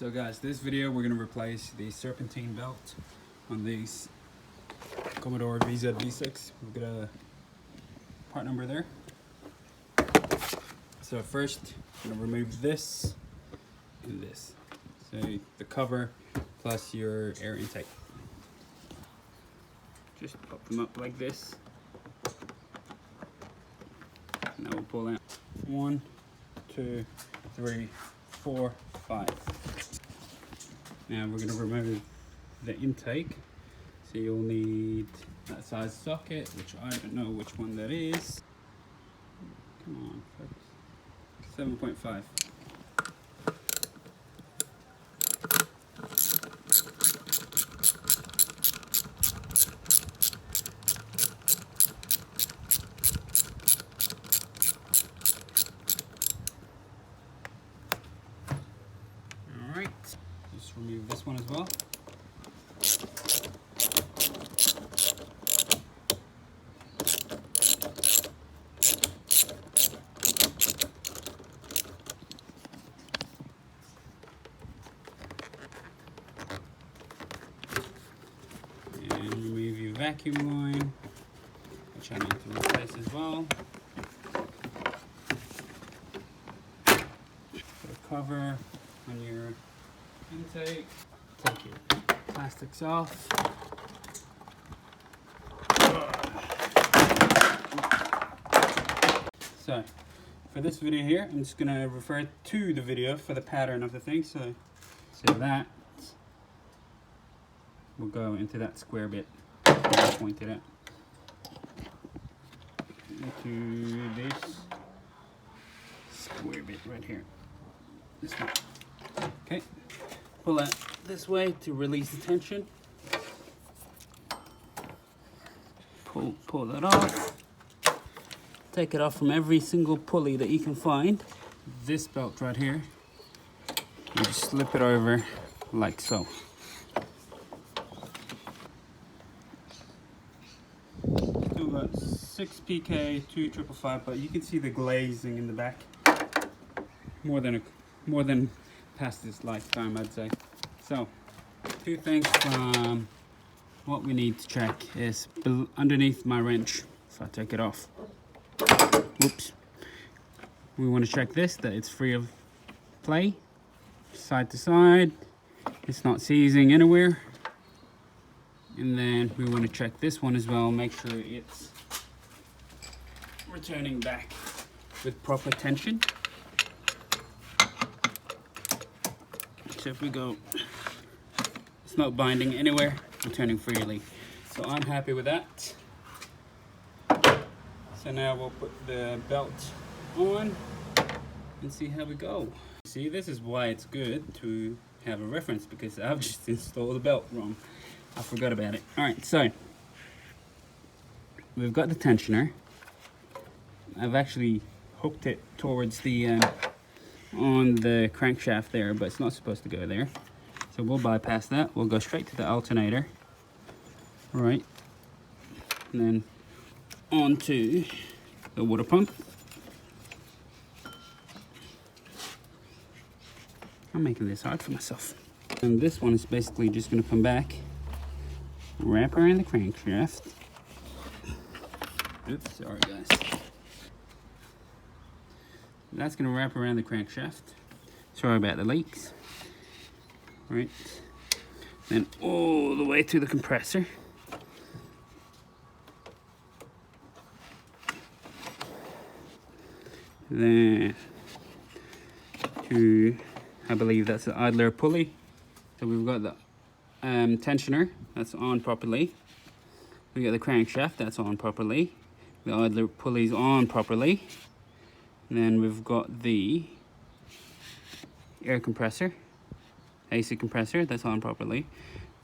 So guys, this video we're going to replace the serpentine belt on these Commodore VZ-V6. We've got a part number there. So first, I'm going to remove this and this. So the cover plus your air intake. Just pop them up like this. Now we'll pull out 1, 2, 3, 4, 5. Now we're going to remove the intake. So you'll need that size socket, which I don't know which one that is. Come on, 7.5. Alright, just remove this one as well. And remove your vacuum line, which I need to replace as well. Put a cover on your intake. Take your plastics off. So, for this video here, I'm just gonna refer to the video for the pattern of the thing. So that will go into that square bit that I pointed at. Into this square bit right here. This one. Okay. Pull that this way to release the tension. Pull that off. Take it off from every single pulley that you can find. This belt right here, you just slip it over like so. Still got 6 PK, 2 555, but you can see the glazing in the back. More than past this lifetime, I'd say. So, 2 things from what we need to check is underneath my wrench. If I take it off, whoops. We want to check this, that it's free of play, side to side. It's not seizing anywhere. And then we want to check this one as well, make sure it's returning back with proper tension. So if we go, it's not binding anywhere, returning freely. So I'm happy with that. So now we'll put the belt on and see how we go. See, this is why it's good to have a reference, because I've just installed the belt wrong. I forgot about it. Alright, so we've got the tensioner. I've actually hooked it towards the on the crankshaft there, but it's not supposed to go there. So we'll bypass that. We'll go straight to the alternator. Alright. And then onto the water pump. I'm making this hard for myself. And this one is basically just going to come back, wrap around the crankshaft. Oops, sorry guys. That's going to wrap around the crankshaft. Sorry about the leaks. Right. Then all the way to the compressor. Then to, I believe that's the idler pulley. So we've got the tensioner, that's on properly. We got the crankshaft, that's on properly. The idler pulley's on properly. And then we've got the air compressor, AC compressor, that's on properly.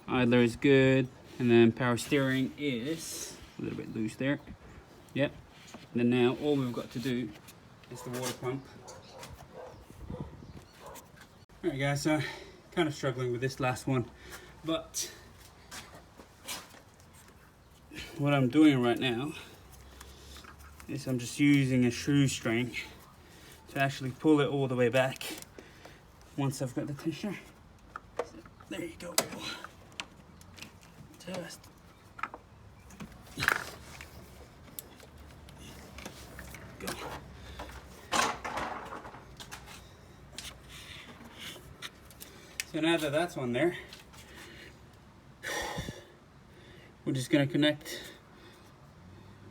Idler is good. And then power steering is a little bit loose there. Yep. And then now all we've got to do is the water pump. Alright guys, so kind of struggling with this last one, but what I'm doing right now is I'm just using a shoestring to actually pull it all the way back once I've got the tensioner. There you go. Just. Go. So now that that's on there, we're just gonna connect.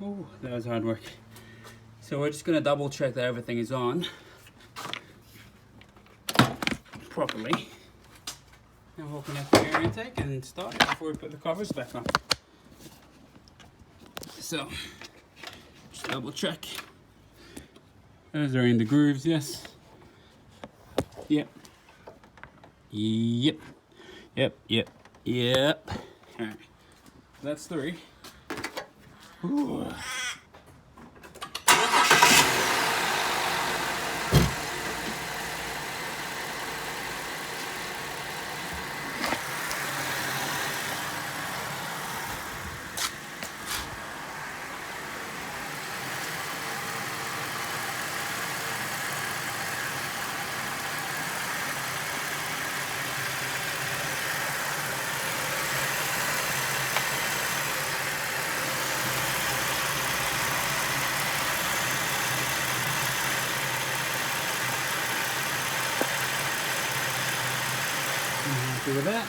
Oh, that was hard work. So we're just gonna double check that everything is on properly. Now we'll connect the air intake and start it before we put the covers back on. So, just double check. Those are in the grooves, yes. Yep. Yep. Yep. Alright. That's 3. Ooh. Happy with that.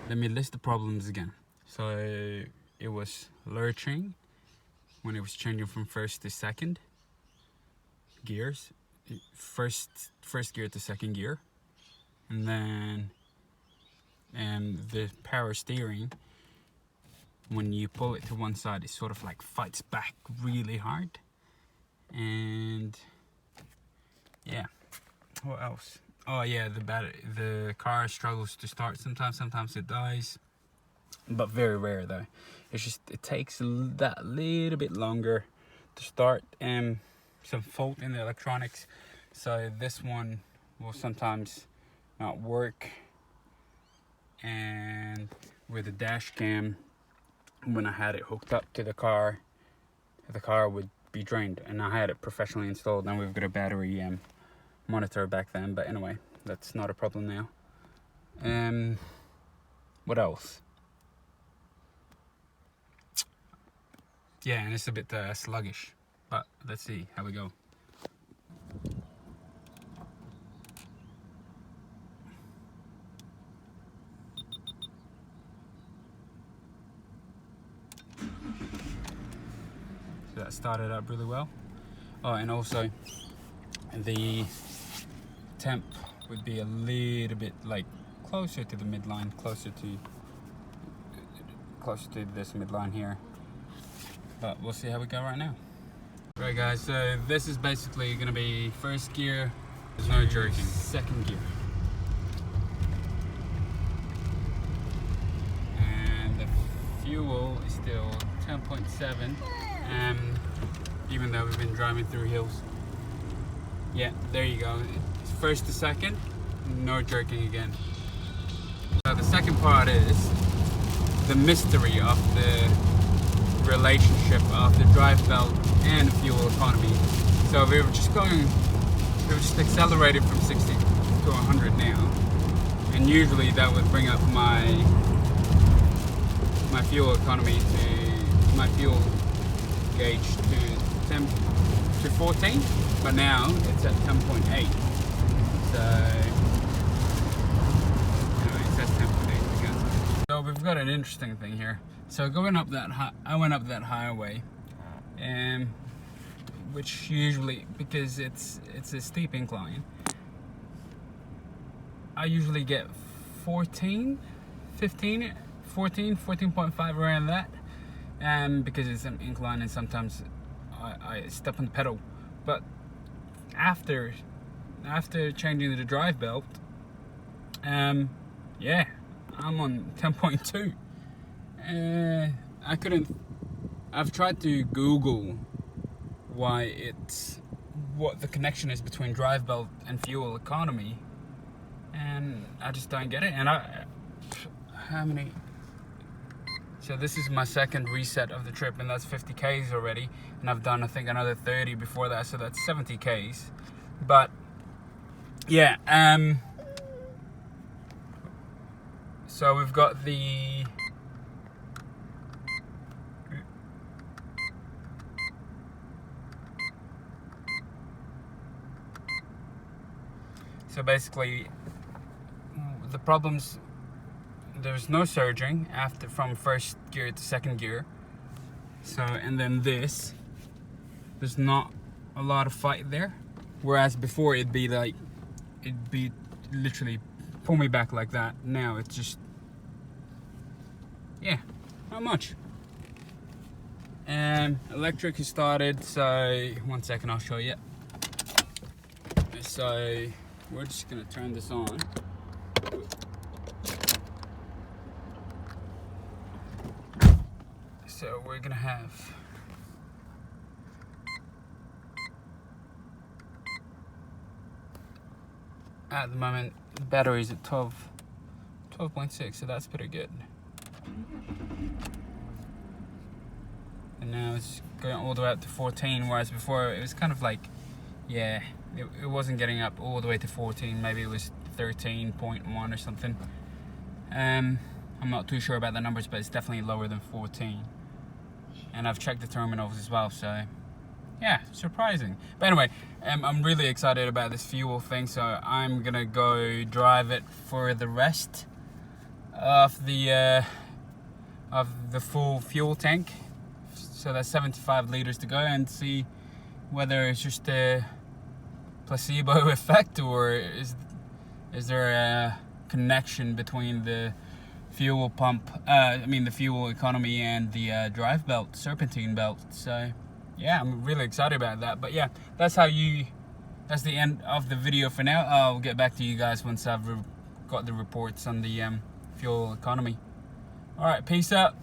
Let me list the problems again. So it was lurching when it was changing from first to second gears, first gear to second gear, and then the power steering, when you pull it to one side, it sort of like fights back really hard. And yeah, what else? Oh yeah, the car struggles to start sometimes it dies, but very rare though. It's just, it takes that little bit longer to start, and some fault in the electronics, so this one will sometimes not work. And with the dash cam, when I had it hooked up to the car would be drained, and I had it professionally installed. Now we've got a battery monitor back then, but anyway, that's not a problem now. What else? Yeah, and it's a bit sluggish, but let's see how we go. So that started up really well. Oh, and also the temp would be a little bit like closer to the midline, closer to this midline here. But we'll see how we go right now. Right guys, so this is basically gonna be first gear, there's no jerking, second gear. And the fuel is still 10.7, even though we've been driving through hills. Yeah, there you go. It's first to second, no jerking again. So the second part is the mystery of the relationship of the drive belt and fuel economy. So we were just accelerated from 60 to 100 now, and usually that would bring up my fuel economy to my fuel gauge to 14, but now it's at 10.8. So anyway, it says 10.8 again. So we've got an interesting thing here. So going up that I went up that highway, which usually, because it's a steep incline, I usually get 14, 14.5 around that, because it's an incline, and sometimes I step on the pedal. But after changing the drive belt, yeah, I'm on 10.2. I've tried to Google what the connection is between drive belt and fuel economy, and I just don't get it. And how many? So this is my second reset of the trip, and that's 50 Ks already, and I've done I think another 30 before that, so that's 70 Ks. But yeah, so we've got the so basically the problems, there's no surging after from first gear to second gear. So, and then there's not a lot of fight there, whereas before it'd be literally pull me back like that. Now it's just, yeah, not much. And electric is started, so 1 second, I'll show you. So we're just gonna turn this on. So we're gonna have at the moment the battery is at 12.6, so that's pretty good. And now it's going all the way up to 14, whereas before it was kind of like, yeah, it wasn't getting up all the way to 14. Maybe it was 13.1 or something. I'm not too sure about the numbers, but it's definitely lower than 14. And I've checked the terminals as well, so yeah, surprising. But anyway, I'm really excited about this fuel thing, so I'm gonna go drive it for the rest of the full fuel tank. So that's 75 liters to go, and see whether it's just a placebo effect, or is there a connection between the fuel pump, the fuel economy and the drive belt, serpentine belt. So yeah, I'm really excited about that. But yeah, that's the end of the video for now. I'll get back to you guys once I've got the reports on the fuel economy. All right, peace out.